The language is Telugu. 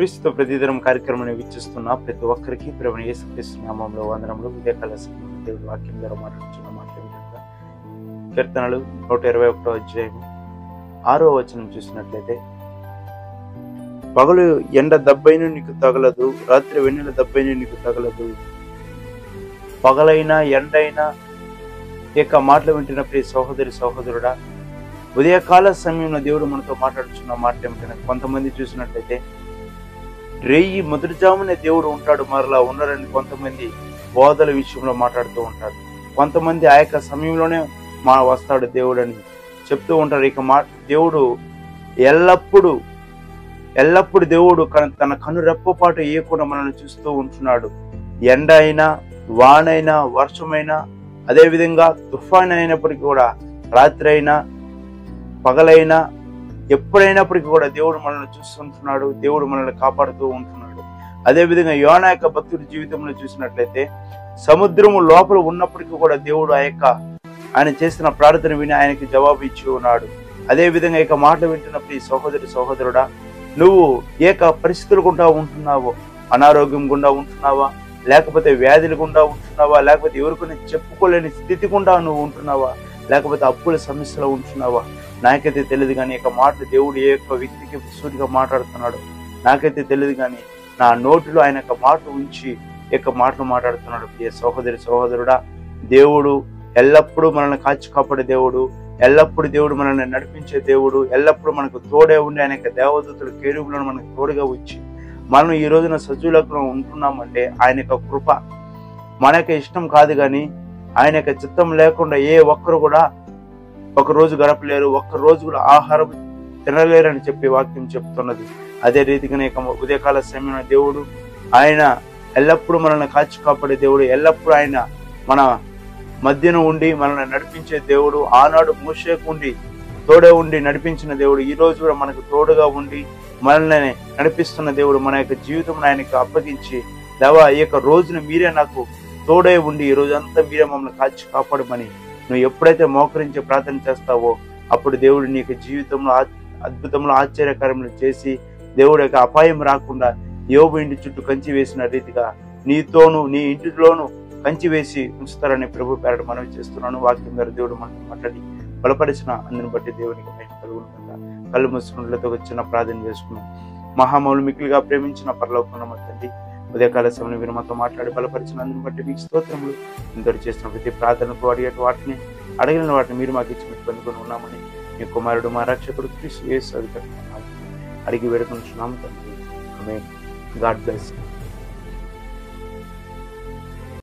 క్రీస్తు ప్రతిదినం కార్యక్రమాన్ని వీక్షిస్తున్న ప్రతి ఒక్కరికి ప్రభువైన యేసుక్రీస్తు నామములో వందనములు. ఉదయకాల సమయంలో దేవుడి వాక్యం ద్వారా మాట్లాడుతున్న మాటలు కీర్తనలు 121వ అధ్యాయం 6వ వచనం చూసినట్లయితే, పగలు ఎండ దెబ్బైన నీకు తగలదు, రాత్రి వెన్నెల దెబ్బైన నీకు తగలదు. పగలైనా ఎండైనా ఇక మాటలు వింటున్న ప్రియ సహోదరి సహోదరుడా, ఉదయకాల సమయంలో దేవుడు మనతో మాట్లాడుతున్న మాట ఏమిటంటే, కొంతమంది చూసినట్లయితే రేయి మొదటి జామునే దేవుడు ఉంటాడు, మరలా ఉండరని కొంతమంది బోధల విషయంలో మాట్లాడుతూ ఉంటారు. కొంతమంది ఆ యొక్క సమయంలోనే వస్తాడు దేవుడు అని చెప్తూ ఉంటారు. ఇక దేవుడు ఎల్లప్పుడూ దేవుడు తన కనురెప్పపాటు వేయకుండా మనల్ని చూస్తూ ఉంటున్నాడు. ఎండ అయినా, వానైనా, వర్షమైనా, అదేవిధంగా తుఫాన్ అయినప్పటికీ కూడా, రాత్రి అయినా పగలైనా, ఎప్పుడైనప్పటికీ కూడా దేవుడు మనల్ని చూస్తుంటున్నాడు, దేవుడు మనల్ని కాపాడుతూ ఉంటున్నాడు. అదేవిధంగా యోనా యొక్క భక్తుడి జీవితంలో చూసినట్లయితే, సముద్రము లోపల ఉన్నప్పటికీ కూడా దేవుడు ఆయన చేసిన ప్రార్థన విని ఆయనకి జవాబు ఇచ్చి ఉన్నాడు. అదేవిధంగా ఇక మాటలు వింటున్న ప్రియ సహోదరి సహోదరుడా, నువ్వు ఏక పరిస్థితులు గుండా ఉంటున్నావో, అనారోగ్యం గుండా ఉంటున్నావా, లేకపోతే వ్యాధులు గుండా ఉంటున్నావా, లేకపోతే ఎవరికొని చెప్పుకోలేని స్థితి గుండా నువ్వు ఉంటున్నావా, లేకపోతే అప్పుల సమస్యలో ఉంటున్నావా, నాకైతే తెలియదు. కానీ ఇక మాటలు దేవుడు ఏ యొక్క వ్యక్తికి సూటిగా మాట్లాడుతున్నాడు నాకైతే తెలియదు. కానీ నా నోటిలో ఆయన యొక్క మాట ఉంచి మాటలు మాట్లాడుతున్నాడు. ప్రియ సహోదరి సహోదరుడా, దేవుడు ఎల్లప్పుడూ మనల్ని కాచి కాపాడే దేవుడు, ఎల్లప్పుడూ దేవుడు మనల్ని నడిపించే దేవుడు, ఎల్లప్పుడూ మనకు తోడే ఉండి ఆయన యొక్క దేవదూతలు కేరువులను మనకు తోడుగా వచ్చి మనం ఈ రోజున సజీవులకు ఉంటున్నామంటే ఆయన యొక్క కృప. మన యొక్క ఇష్టం కాదు, కానీ ఆయన యొక్క చిత్తం లేకుండా ఏ ఒక్కరు కూడా ఒక రోజు గడపలేరు, ఒక్క రోజు కూడా ఆహారం తినలేరని చెప్పి వాక్యం చెప్తున్నది. అదే రీతిగానే ఉదయకాల సమయంలో దేవుడు ఆయన ఎల్లప్పుడూ మనల్ని కాచి కాపాడే దేవుడు, ఎల్లప్పుడూ ఆయన మన మధ్యన ఉండి మనల్ని నడిపించే దేవుడు. ఆనాడు మోషేకు ఉండి తోడే ఉండి నడిపించిన దేవుడు ఈ రోజు కూడా మనకు తోడుగా ఉండి మనల్ని నడిపిస్తున్న దేవుడు. మన యొక్క జీవితం ఆయనకు అప్పగించి, దేవా ఈ యొక్క రోజున మీరే నాకు తోడే ఉండి ఈ రోజు అంతా మీరే మమ్మల్ని కాచి కాపాడమని నువ్వు ఎప్పుడైతే మోకరించి ప్రార్థన చేస్తావో, అప్పుడు దేవుడు నీకు జీవితంలో అద్భుతంలో ఆశ్చర్యకరములు చేసి, దేవుడి యొక్క అపాయం రాకుండా యోబు ఇంటి చుట్టూ కంచి వేసిన రీతిగా నీతోనూ నీ ఇంటిలోనూ కంచి వేసి ఉంచుతారని ప్రభు పేరట మనవి చేస్తున్నాను. వాక్యం ద్వారా దేవుడు మనకు మాట్లాడి బలపరిచిన అందుని బట్టి దేవునికి మేము కలుగుతుందా. కళ్ళు మూసుకున్నట్లతో చిన్న ప్రార్థన చేసుకున్నాం. మహామౌలు మిక్కులుగా ప్రేమించిన పరలోకమున్న మా తండ్రి, ఉదయకాల సమయంలో మీరు మాతో మాట్లాడి బలపరిచిన అందుని బట్టి మీకు స్తోత్రములు. ఇంతటి చేసిన ప్రతి ప్రార్థనకు అడిగిన వాటిని మీరు మాకు ఇచ్చి మీకు పొందుకొని ఉన్నామని మీ కుమారుడు మా రక్షకుడు క్రీస్తు యేసు అడిగి వేడుకుంటున్నాము తండ్రి. ఆమేన్. God bless.